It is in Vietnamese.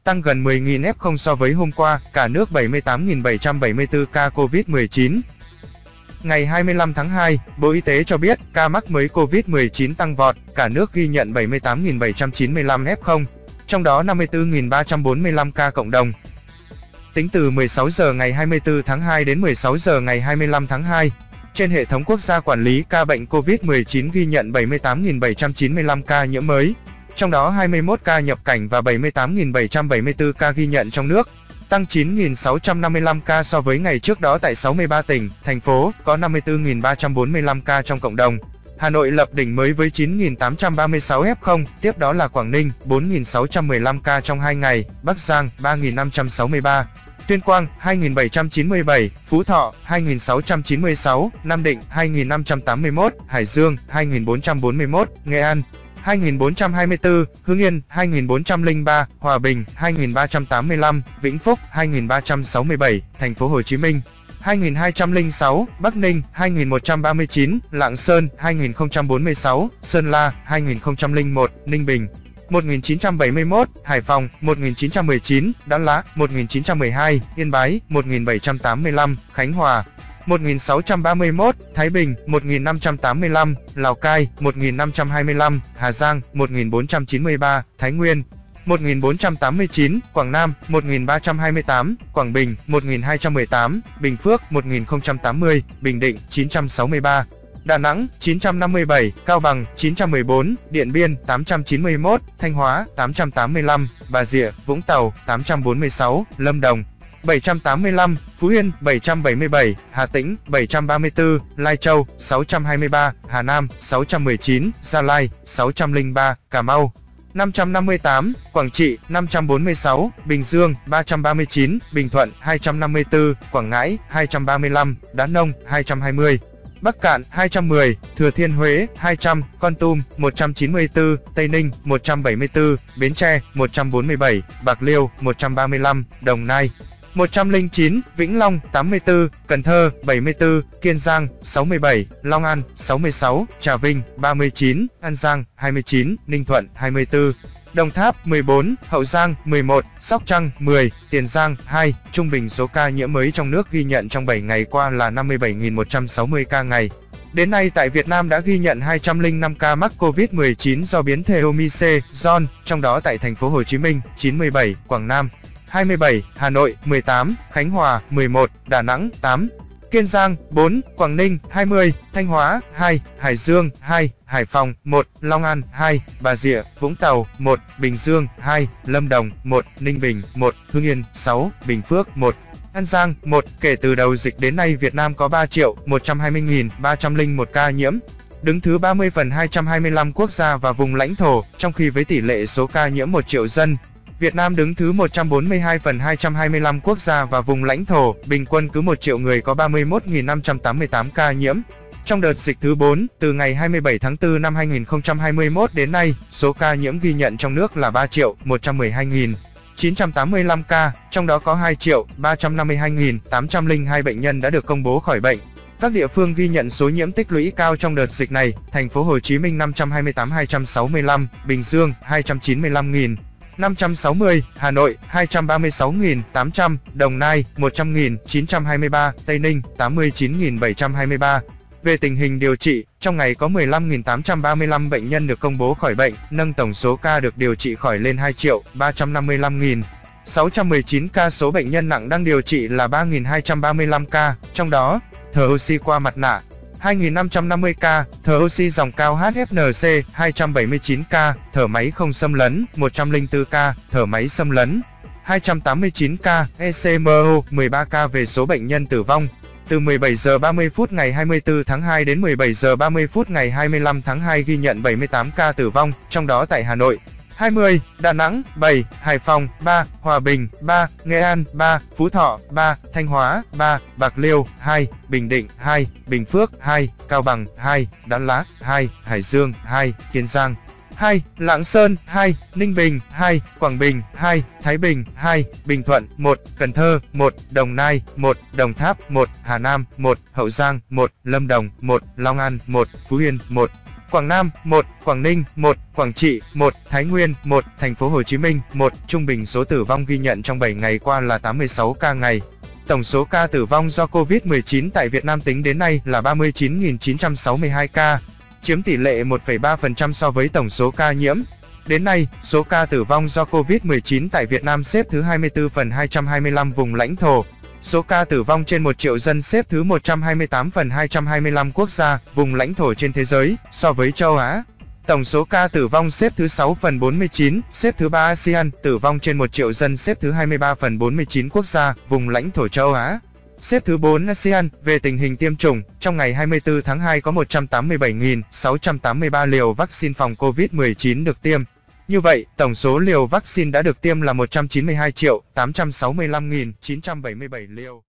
tăng gần 10.000 F0 so với hôm qua, cả nước 78.774 ca COVID-19. Ngày 25 tháng 2, Bộ Y tế cho biết, ca mắc mới COVID-19 tăng vọt, cả nước ghi nhận 78.795 F0, trong đó 54.345 ca cộng đồng. Tính từ 16 giờ ngày 24 tháng 2 đến 16 giờ ngày 25 tháng 2, trên hệ thống quốc gia quản lý ca bệnh COVID-19 ghi nhận 78.795 ca nhiễm mới, trong đó 21 ca nhập cảnh và 78.774 ca ghi nhận trong nước, tăng 9.655 ca so với ngày trước đó. Tại 63 tỉnh, thành phố, có 54.345 ca trong cộng đồng. Hà Nội lập đỉnh mới với 9.836 F0, tiếp đó là Quảng Ninh, 4.615 ca trong 2 ngày, Bắc Giang, 3.563, Tuyên Quang, 2.797, Phú Thọ, 2.696, Nam Định, 2.581, Hải Dương, 2.441, Nghệ An, 2.424, Hưng Yên, 2.403, Hòa Bình, 2.385, Vĩnh Phúc, 2.367, Thành phố Hồ Chí Minh, 2.206, Bắc Ninh, 2.139, Lạng Sơn, 2.046, Sơn La, 2.001, Ninh Bình, 1.971, Hải Phòng, 1.919, Đắk Lắk, 1.912, Yên Bái, 1.785, Khánh Hòa, 1.631, Thái Bình, 1.585, Lào Cai, 1.525, Hà Giang, 1.493, Thái Nguyên, 1.489, Quảng Nam, 1.328, Quảng Bình, 1.218, Bình Phước, 1.080, Bình Định, 963, Đà Nẵng, 957, Cao Bằng, 914, Điện Biên, 891, Thanh Hóa, 885, Bà Rịa, Vũng Tàu, 846, Lâm Đồng, 785, Phú Yên, 777, Hà Tĩnh, 734, Lai Châu, 623, Hà Nam, 619, Gia Lai, 603, Cà Mau, 558, Quảng Trị, 546, Bình Dương, 339, Bình Thuận, 254, Quảng Ngãi, 235, Đắk Nông, 220, Bắc Cạn, 210, Thừa Thiên Huế, 200, Kon Tum, 194, Tây Ninh, 174, Bến Tre, 147, Bạc Liêu, 135, Đồng Nai, 109, Vĩnh Long, 84, Cần Thơ, 74, Kiên Giang, 67, Long An, 66, Trà Vinh, 39, An Giang, 29, Ninh Thuận, 24, Đồng Tháp, 14, Hậu Giang, 11, Sóc Trăng, 10, Tiền Giang, 2. Trung bình số ca nhiễm mới trong nước ghi nhận trong 7 ngày qua là 57.160 ca ngày. Đến nay tại Việt Nam đã ghi nhận 205 ca mắc COVID-19 do biến thể Omicron, trong đó tại thành phố Hồ Chí Minh, 97, Quảng Nam, 27, Hà Nội, 18, Khánh Hòa, 11, Đà Nẵng, 8, Kiên Giang, 4, Quảng Ninh, 20, Thanh Hóa, 2, Hải Dương, 2, Hải Phòng, 1, Long An, 2, Bà Rịa, Vũng Tàu, 1, Bình Dương, 2, Lâm Đồng, 1, Ninh Bình, 1, Hưng Yên, 6, Bình Phước, 1, An Giang, 1. Kể từ đầu dịch đến nay Việt Nam có 3.120.301 ca nhiễm, đứng thứ 30 phần 225 quốc gia và vùng lãnh thổ, trong khi với tỷ lệ số ca nhiễm 1 triệu dân, Việt Nam đứng thứ 142 phần 225 quốc gia và vùng lãnh thổ, bình quân cứ 1 triệu người có 31.588 ca nhiễm. Trong đợt dịch thứ 4, từ ngày 27 tháng 4 năm 2021 đến nay, số ca nhiễm ghi nhận trong nước là 3.112.985 ca, trong đó có 2.352.802 bệnh nhân đã được công bố khỏi bệnh. Các địa phương ghi nhận số nhiễm tích lũy cao trong đợt dịch này: Thành phố Hồ Chí Minh 528.265, Bình Dương 290.560, Hà Nội 236.800, Đồng Nai 100.923, Tây Ninh 89.723. Về tình hình điều trị, trong ngày có 15.835 bệnh nhân được công bố khỏi bệnh, nâng tổng số ca được điều trị khỏi lên 2.355.619 ca. Số bệnh nhân nặng đang điều trị là 3.235 ca, trong đó, thở oxy qua mặt nạ 2.550 ca, thở oxy dòng cao HFNC 279 ca, thở máy không xâm lấn 104 ca, thở máy xâm lấn 289 ca, ECMO 13 ca. Về số bệnh nhân tử vong, từ 17 giờ 30 phút ngày 24 tháng 2 đến 17 giờ 30 phút ngày 25 tháng 2 ghi nhận 78 ca tử vong, trong đó tại Hà Nội 20, Đà Nẵng 7, Hải Phòng 3, Hòa Bình 3, Nghệ An 3, Phú Thọ 3, Thanh Hóa 3, Bạc Liêu 2, Bình Định 2, Bình Phước 2, Cao Bằng 2, Đắk Lắk 2, Hải Dương 2, Kiên Giang 2, Lạng Sơn 2, Ninh Bình 2, Quảng Bình 2, Thái Bình 2, Bình Thuận 1, Cần Thơ 1, Đồng Nai 1, Đồng Tháp 1, Hà Nam 1, Hậu Giang 1, Lâm Đồng 1, Long An 1, Phú Yên 1, Quảng Nam 1, Quảng Ninh 1, Quảng Trị 1, Thái Nguyên 1, Thành phố Hồ Chí Minh 1. Trung bình số tử vong ghi nhận trong 7 ngày qua là 86 ca ngày. Tổng số ca tử vong do Covid-19 tại Việt Nam tính đến nay là 39.962 ca, chiếm tỷ lệ 1,3% so với tổng số ca nhiễm. Đến nay, số ca tử vong do Covid-19 tại Việt Nam xếp thứ 24 phần 225 vùng lãnh thổ. Số ca tử vong trên 1 triệu dân xếp thứ 128 phần 225 quốc gia, vùng lãnh thổ trên thế giới, so với châu Á. Tổng số ca tử vong xếp thứ 6 phần 49, xếp thứ 3 ASEAN, tử vong trên 1 triệu dân xếp thứ 23 phần 49 quốc gia, vùng lãnh thổ châu Á. Xếp thứ 4 ASEAN. Về tình hình tiêm chủng, trong ngày 24 tháng 2 có 187.683 liều vaccine phòng Covid-19 được tiêm. Như vậy, tổng số liều vaccine đã được tiêm là 192.865.977 liều.